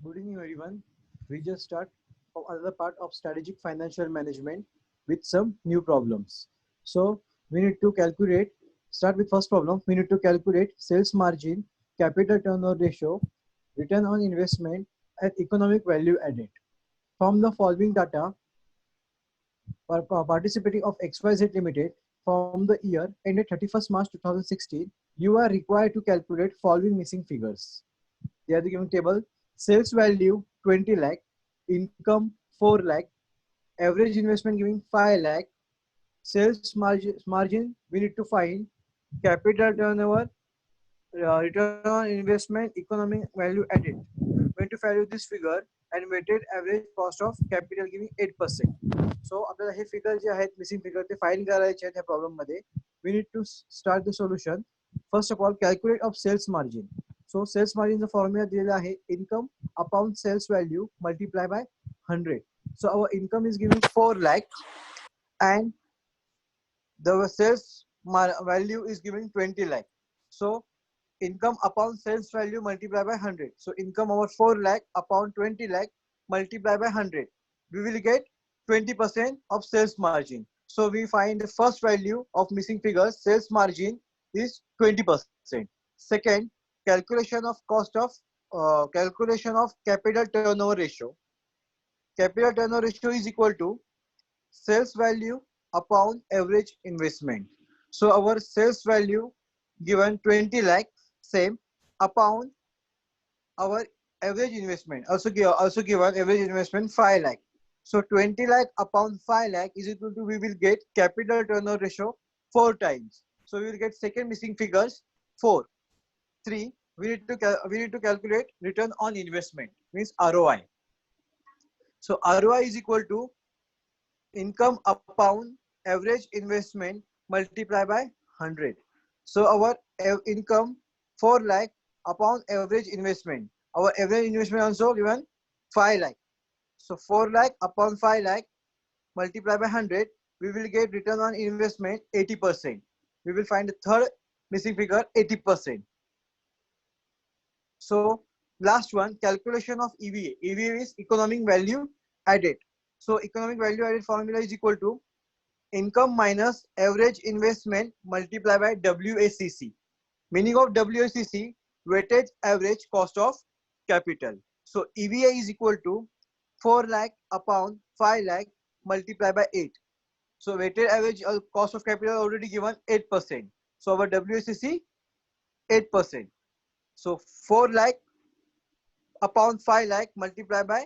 Good evening, everyone. We just start another part of strategic financial management with some new problems. So we need to calculate. Start with first problem. We need to calculate sales margin, capital turnover ratio, return on investment, and economic value added. From the following data, participating of XYZ Limited from the year ended 31st March 2016, you are required to calculate following missing figures. They are the given table. Sales value 20 lakh, income 4 lakh, average investment giving 5 lakh, sales margin we need to find, capital turnover, return on investment, economic value added. We need to value this figure and weighted average cost of capital giving 8%. So आपल्याला हे figure जे आहेत missing figure ते find करायचे आहेत या problem मध्ये. We need to start the solution. First of all, calculate of sales margin. So sales margin चा formula दिलेला आहे income upon sales value multiply by 100. So our income is giving 4 lakh and the sales value is giving 20 lakh. So income upon sales value multiply by 100. So income over 4 lakh upon 20 lakh multiply by 100. We will get 20% of sales margin. So we find the first value of missing figures, sales margin is 20%. Second, calculation of capital turnover ratio. Capital turnover ratio is equal to sales value upon average investment. So our sales value given 20 lakh, same, upon our average investment, also given average investment 5 lakh. So 20 lakh upon 5 lakh is equal to, we will get capital turnover ratio 4 times. So we will get second missing figures 4. 3, we need to calculate return on investment, means ROI. So ROI is equal to income upon average investment multiply by 100. So our income 4 lakh upon average investment. Our average investment also given 5 lakh. So 4 lakh upon 5 lakh multiply by 100. We will get return on investment 80%. We will find the third missing figure 80%. So last one, calculation of EVA. EVA is economic value added. So economic value added formula is equal to income minus average investment multiplied by WACC. Meaning of WACC, weighted average cost of capital. So EVA is equal to 4 lakh upon 5 lakh multiplied by 8. So weighted average cost of capital already given 8%. So our WACC 8%. So 4 lakh upon 5 lakh multiplied by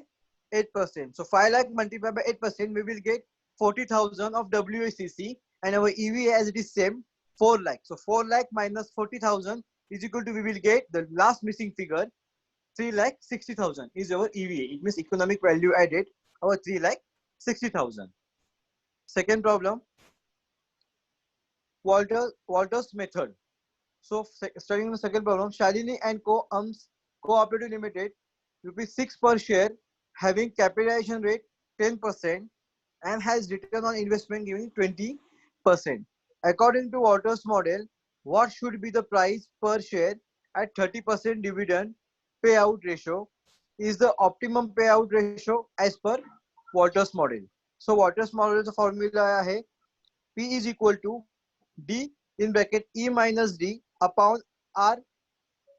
8%. So 5 lakh multiplied by 8%, we will get 40,000 of WACC, and our EVA as it is same 4 lakh. So 4 lakh minus 40,000 is equal to, we will get the last missing figure 3 lakh 60,000 is our EVA. It means economic value added, our 3 lakh 60,000. Second problem, Walter's method. So studying the second problem, Shalini and Co. Cooperative Limited, ₹6 per share, having capitalization rate 10% and has return on investment giving 20%. According to Walter's model, what should be the price per share at 30% dividend payout ratio? Is the optimum payout ratio as per Walter's model. So Walter's model the formula है P is equal to D in bracket E minus D upon R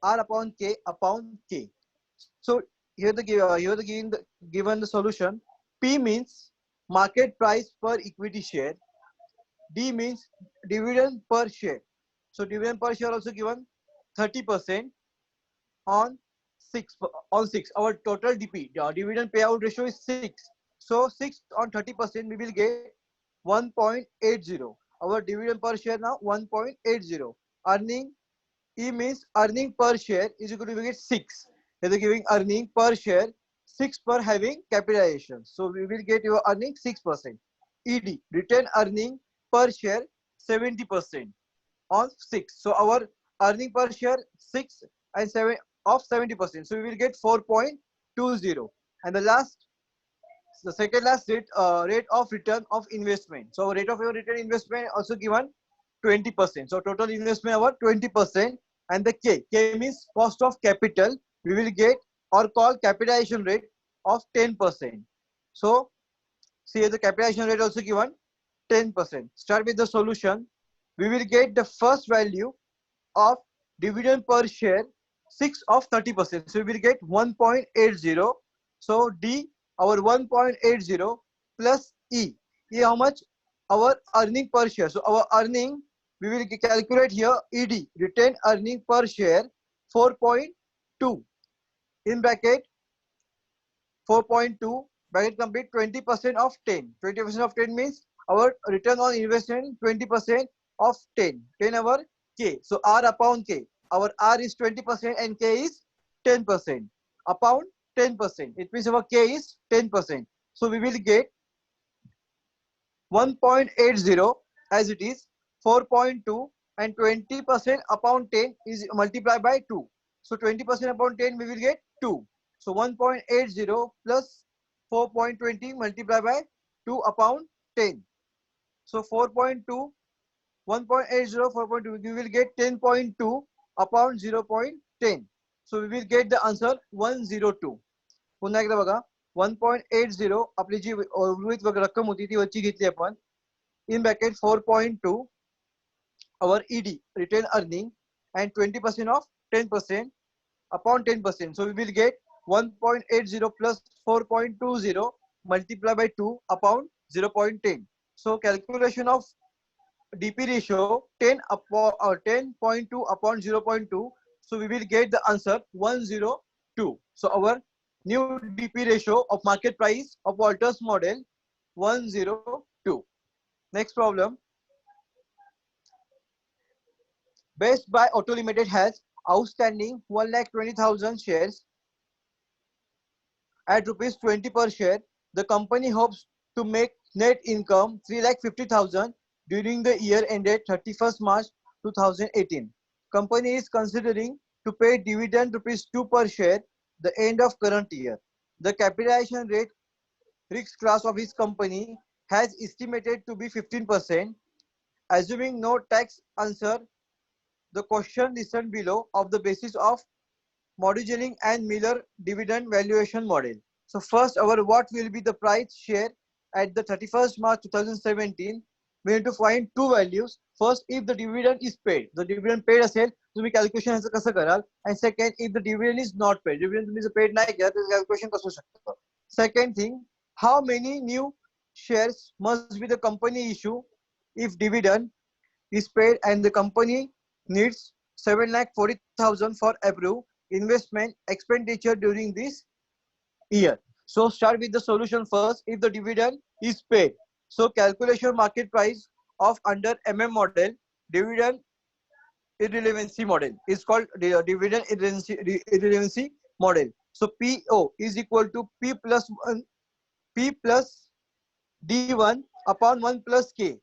upon K upon K. So here given the solution. P means market price per equity share. D means dividend per share. So dividend per share also given 30% on 6 on 6. Our total DP dividend payout ratio is 6. So 6 on 30% we will get 1.80. Our dividend per share now 1.80. Earning E means earning per share is equal to, we get 6. Here they giving earning per share 6 per having capitalization. So we will get your earning 6%. ED return earning per share 70% on 6. So our earning per share 6 and 7 of 70%. So we will get 4.20. And the second last rate of return of investment. So rate of your return investment also given 20%. So total investment about 20%. And the K means cost of capital. We will get or call capitalization rate of 10%. So see the capitalization rate also given 10%. Start with the solution. We will get the first value of dividend per share 6 of 30%. So we will get 1.80. So D, our 1.80 plus E. E how much? Our earning per share. So our earning, we will calculate here ED, retained earning per share 4.2. In bracket 4.2, bracket complete, 20% of 10. 20% of 10 means our return on investment 20% of 10. 10 our K. So R upon K. Our R is 20% and K is 10%. Upon 10%. It means our K is 10%. So we will get 1.80 as it is, 4.2 and 20% upon 10 is multiplied by 2. So 20% upon 10 we will get 2. So 1.80 plus 4.20 multiplied by 2 upon 10. So 4.2, 1.80, 4.2, we will get 10.2 upon 0.10. So we will get the answer 102. पुन्हा एकदा बघा 1.80 आपली जी उर्वरित रक्कम होती ती वरची घेतली आपण in bracket 4.2 our ED retained earning and 20% of 10% upon 10%. So we will get 1.80 plus 4.20 multiplied by 2 upon 0.10. So calculation of DP ratio 10 upon 10.2 upon 0.2. So we will get the answer 102. So our new DP ratio of market price of Walters model 102. Next problem. Best Buy Auto Limited has outstanding 1,20,000 shares at rupees 20 per share. The company hopes to make net income 3,50,000 during the year ended 31st March 2018. Company is considering to pay dividend rupees 2 per share the end of current year. The capitalization rate risk class of his company has estimated to be 15%. Assuming no tax, answer the question listed below of the basis of Modigeling and Miller dividend valuation model. So first, our what will be the price share at the 31st March 2017? We need to find two values. First, if the dividend is paid, the dividend paid असेल तुम्ही calculation ह्याचं कसं कराल? And second, if the dividend is not paid, dividend तुम्ही जर paid नाही केला तर calculation कसं होऊ शकतं? Second thing, how many new shares must be the company issue if dividend is paid and the company needs 7,40,000 for approve investment expenditure during this year. So start with the solution first. If the dividend is paid, so calculation market price of under model, dividend irrelevancy model is called dividend irrelevancy model. So PO is equal to P plus D1 upon 1 plus K.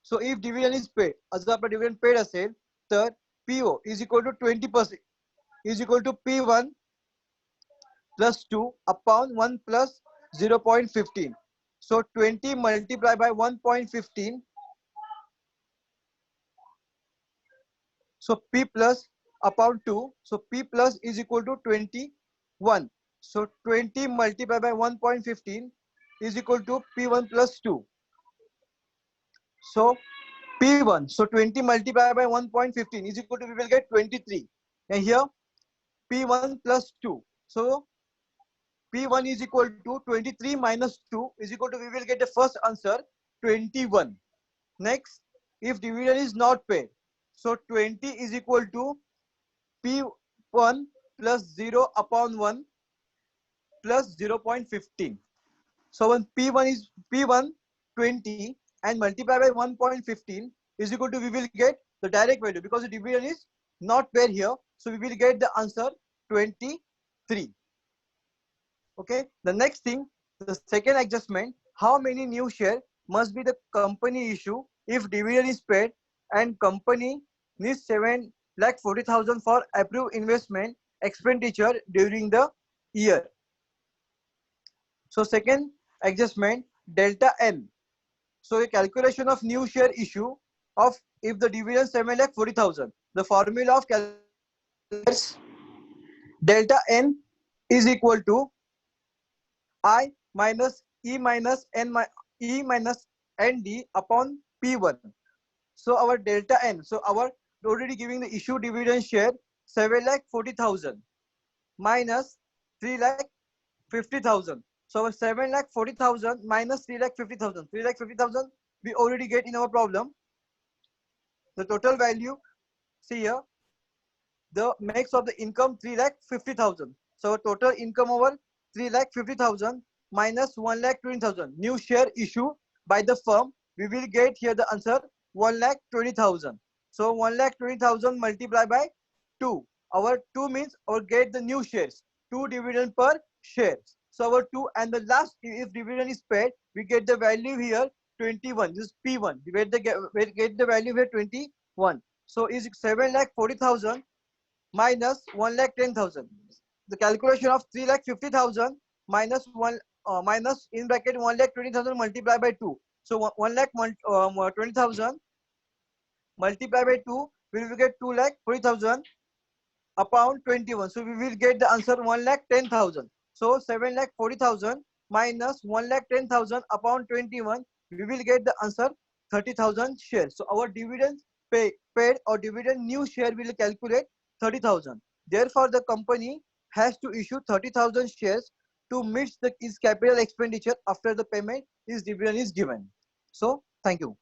So if dividend is paid, as the dividend paid असेल तर PO is equal to 20% is equal to P1 plus 2 upon 1 plus 0.15. So 20 multiplied by 1.15. So P plus upon 2. So P plus is equal to 21. So 20 multiplied by 1.15 is equal to P1 plus 2. So P1, so 20 multiplied by 1.15 is equal to, we will get 23. And here P1 plus 2. So P1 is equal to 23 minus 2 is equal to, we will get the first answer 21. Next, if dividend is not paid, so 20 is equal to P1 plus 0 upon 1 plus 0.15. So when P1 is P1 20 and multiply by 1.15 is equal to, we will get the direct value because the dividend is not paid here. So we will get the answer 23. Okay. The next thing, the second adjustment, how many new share must be the company issue if dividend is paid and company needs 7,40,000 for approved investment expenditure during the year. So second adjustment, delta M. So a calculation of new share issue of if the dividend 7,40,000. The formula of calculation delta N is equal to I minus E minus E minus ND upon P1. So our delta N, so our already giving the issue dividend share 7,40,000 minus 3,50,000. So our 7,40,000 minus 3,50,000. 3,50,000 we already get in our problem. The total value, see here, the max of the income 3,50,000. So total income over 3,50,000 minus 1,20,000. New share issue by the firm. We will get here the answer 1,20,000. So 1,20,000 multiplied by 2. Our 2 means or get the new shares. 2 dividend per share. So our 2 and the last, if dividend is paid, we get the value here 21. This is P1. We get the value here 21. So is 7,40,000 minus 1,10,000. The calculation of 3,50,000 minus 1 minus in bracket 1,20,000 multiplied by 2. So 1,20,000 multiplied by 2, we will get 2,40,000 upon 21. So we will get the answer 1,10,000. So 7,40,000 minus 1,10,000 upon 21, we will get the answer 30,000 shares. So our dividend paid or dividend new share will calculate 30,000. Therefore, the company has to issue 30,000 shares to meet its capital expenditure after the payment is dividend is given. So thank you.